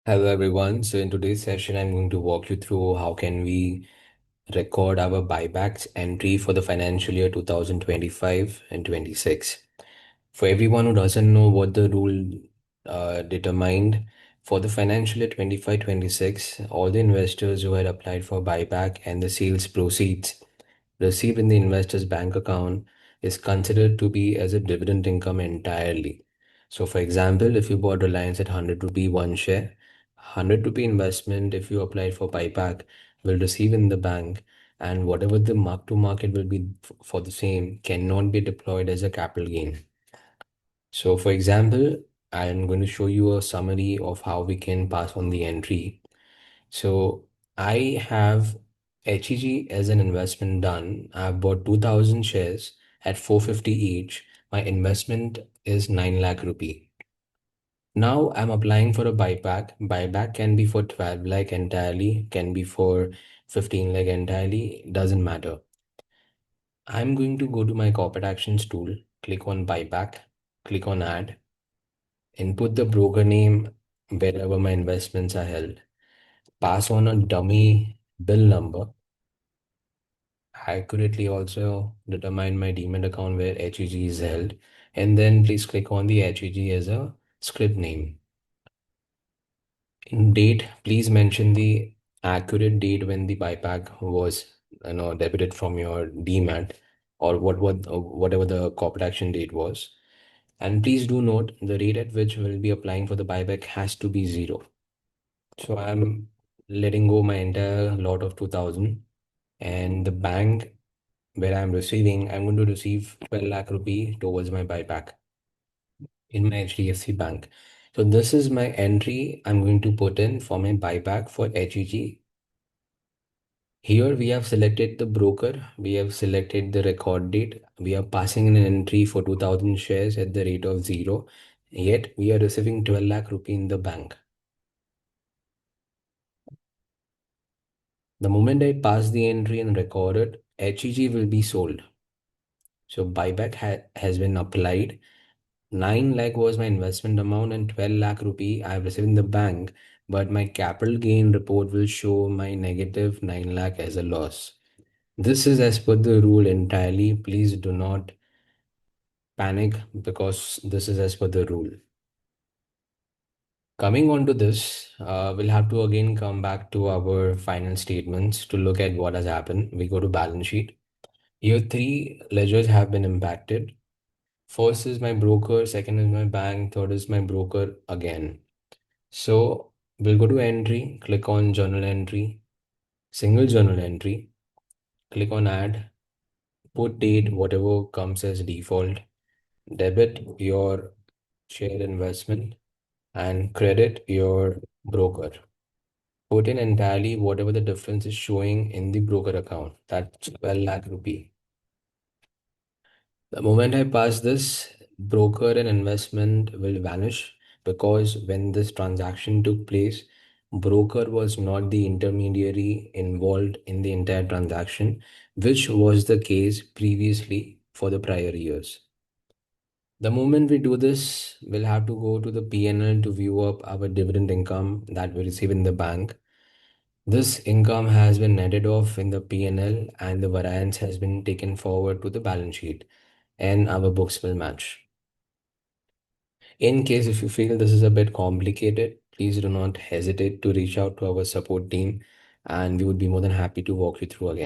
Hello everyone. So in today's session, I'm going to walk you through how can we record our buybacks entry for the financial year 2025 and 26. For everyone who doesn't know what the rule determined for the financial year 25-26, all the investors who had applied for buyback and the sales proceeds received in the investor's bank account is considered to be as a dividend income entirely. So, for example, if you bought Reliance at 100 rupee one share, 100 rupee investment, if you apply for buyback, will receive in the bank, and whatever the mark to market will be for the same cannot be deployed as a capital gain. So, for example, I'm going to show you a summary of how we can pass on the entry. So I have HEG as an investment done. I've bought 2000 shares at 450 each. My investment is 9 lakh rupee. Now I'm applying for a buyback. Buyback can be for 12 lakh entirely, can be for 15 lakh entirely, doesn't matter. I'm going to go to my corporate actions tool, click on buyback, click on add, input the broker name wherever my investments are held, pass on a dummy bill number, accurately also determine my demat account where HEG is held, and then please click on the HEG as a script name. In date, please mention the accurate date when the buyback was debited from your demat, or whatever the corporate action date was. And please do note the rate at which we'll be applying for the buyback has to be 0. So I'm letting go my entire lot of 2000, and the bank where I'm receiving, I'm going to receive 12 lakh rupee towards my buyback in my HDFC bank. So this is my entry I'm going to put in for my buyback for HEG. Here we have selected the broker, we have selected the record date, we are passing in an entry for 2000 shares at the rate of 0, yet we are receiving 12 lakh rupee in the bank. The moment I pass the entry and record it, HEG will be sold. So buyback has been applied. 9 lakh was my investment amount and 12 lakh rupee I have received in the bank, but my capital gain report will show my negative 9 lakh as a loss. This is as per the rule entirely. Please do not panic because this is as per the rule. Coming on to this, we'll have to again come back to our final statements to look at what has happened. We go to balance sheet. Here, three ledgers have been impacted. First is my broker, second is my bank, third is my broker again. So we'll go to entry, click on journal entry, single journal entry, click on add, put date, whatever comes as default, debit your share investment, and credit your broker. Put in entirely whatever the difference is showing in the broker account. That's 12 lakh rupee. The moment I pass this, broker and investment will vanish because when this transaction took place, broker was not the intermediary involved in the entire transaction, which was the case previously for the prior years. The moment we do this, we'll have to go to the P&L to view up our dividend income that we receive in the bank. This income has been netted off in the P&L and the variance has been taken forward to the balance sheet, and our books will match. In case if you feel this is a bit complicated, please do not hesitate to reach out to our support team and we would be more than happy to walk you through again.